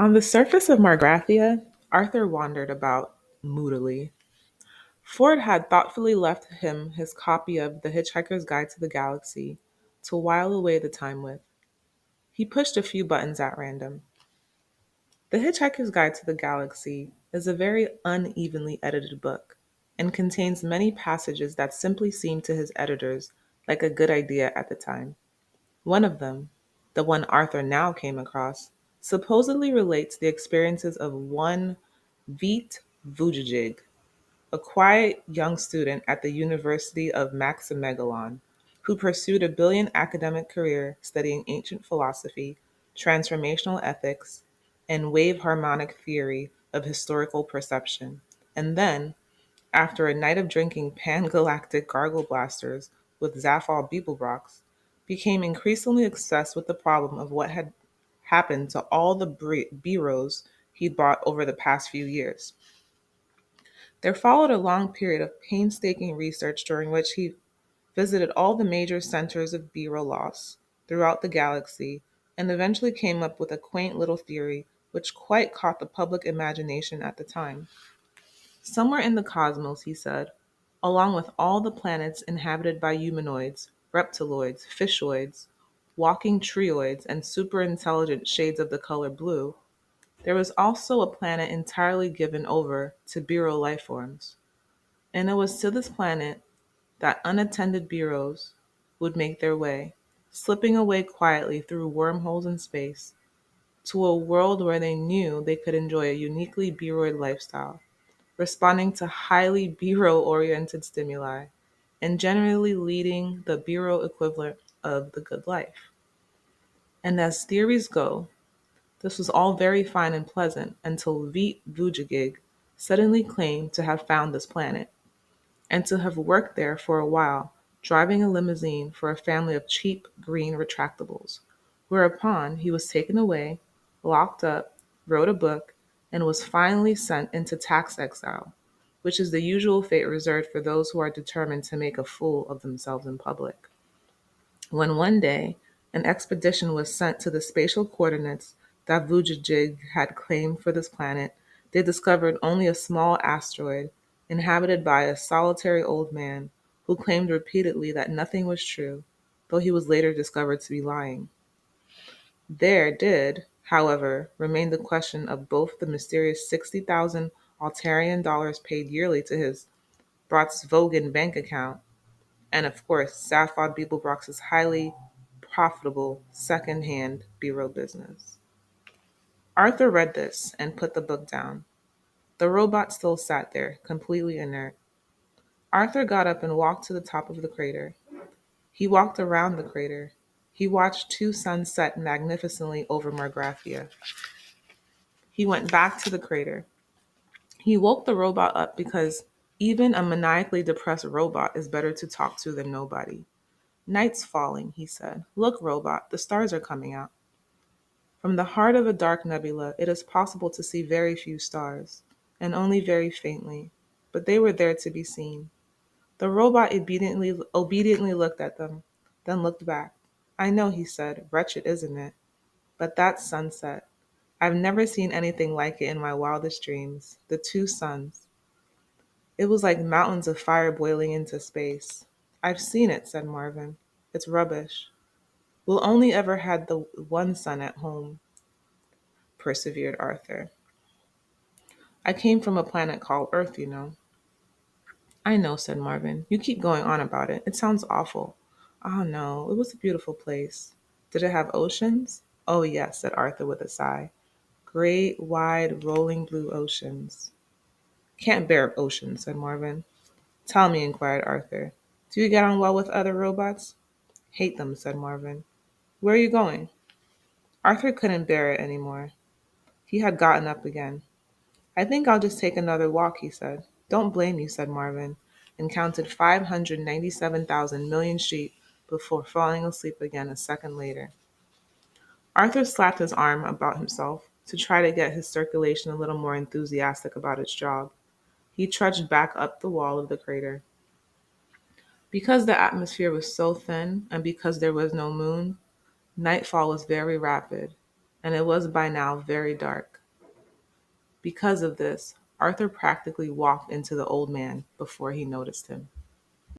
On the surface of Margrathia, Arthur wandered about moodily. Ford had thoughtfully left him his copy of The Hitchhiker's Guide to the Galaxy to while away the time with. He pushed a few buttons at random. The Hitchhiker's Guide to the Galaxy is a very unevenly edited book and contains many passages that simply seemed to his editors like a good idea at the time. One of them, the one Arthur now came across, supposedly relates the experiences of one Veet Vujicic, a quiet young student at the University of Maximegalon, who pursued a brilliant academic career studying ancient philosophy, transformational ethics, and wave harmonic theory of historical perception. And then, after a night of drinking pan-galactic gargle blasters with Zaphod Beeblebrox, became increasingly obsessed with the problem of what had happened to all the bureaus he'd bought over the past few years. There followed a long period of painstaking research during which he visited all the major centers of bureau loss throughout the galaxy and eventually came up with a quaint little theory which quite caught the public imagination at the time. Somewhere in the cosmos, he said, along with all the planets inhabited by humanoids, reptiloids, fishoids, walking trioids, and superintelligent shades of the color blue, there was also a planet entirely given over to Bureau life forms. And it was to this planet that unattended bureaus would make their way, slipping away quietly through wormholes in space, to a world where they knew they could enjoy a uniquely bureauid lifestyle, responding to highly bureau-oriented stimuli, and generally leading the bureau equivalent of the good life. And as theories go, this was all very fine and pleasant until Veet Vujagig suddenly claimed to have found this planet, and to have worked there for a while, driving a limousine for a family of cheap green retractables, whereupon he was taken away, locked up, wrote a book, and was finally sent into tax exile, which is the usual fate reserved for those who are determined to make a fool of themselves in public. When one day an expedition was sent to the spatial coordinates that Vujicic had claimed for this planet, they discovered only a small asteroid inhabited by a solitary old man who claimed repeatedly that nothing was true, though he was later discovered to be lying. There did, however, remain the question of both the mysterious 60,000 Altarian dollars paid yearly to his Bratsvogen bank account and of course, Zaphod Beeblebrox's highly profitable second-hand bureau business. Arthur read this and put the book down. The robot still sat there, completely inert. Arthur got up and walked to the top of the crater. He walked around the crater. He watched two suns set magnificently over Margrathia. He went back to the crater. He woke the robot up because even a maniacally depressed robot is better to talk to than nobody. Night's falling, he said. Look, robot, the stars are coming out. From the heart of a dark nebula, it is possible to see very few stars, and only very faintly, but they were there to be seen. The robot obediently looked at them, then looked back. I know, he said, wretched, isn't it? But that's sunset. I've never seen anything like it in my wildest dreams. The two suns. It was like mountains of fire boiling into space. I've seen it, said Marvin. It's rubbish. We'll only ever had the one son at home, persevered Arthur. I came from a planet called Earth, you know. I know, said Marvin. You keep going on about it. It sounds awful. Oh no, it was a beautiful place. Did it have oceans? Oh yes, said Arthur with a sigh. Great, wide, rolling blue oceans. Can't bear oceans, said Marvin. Tell me, inquired Arthur. Do you get on well with other robots? Hate them, said Marvin. Where are you going? Arthur couldn't bear it any more. He had gotten up again. I think I'll just take another walk, he said. Don't blame you, said Marvin, and counted 597,000 million sheep before falling asleep again a second later. Arthur slapped his arm about himself to try to get his circulation a little more enthusiastic about its job. He trudged back up the wall of the crater. Because the atmosphere was so thin and because there was no moon, nightfall was very rapid. and it was by now very dark. Because of this, Arthur practically walked into the old man before he noticed him.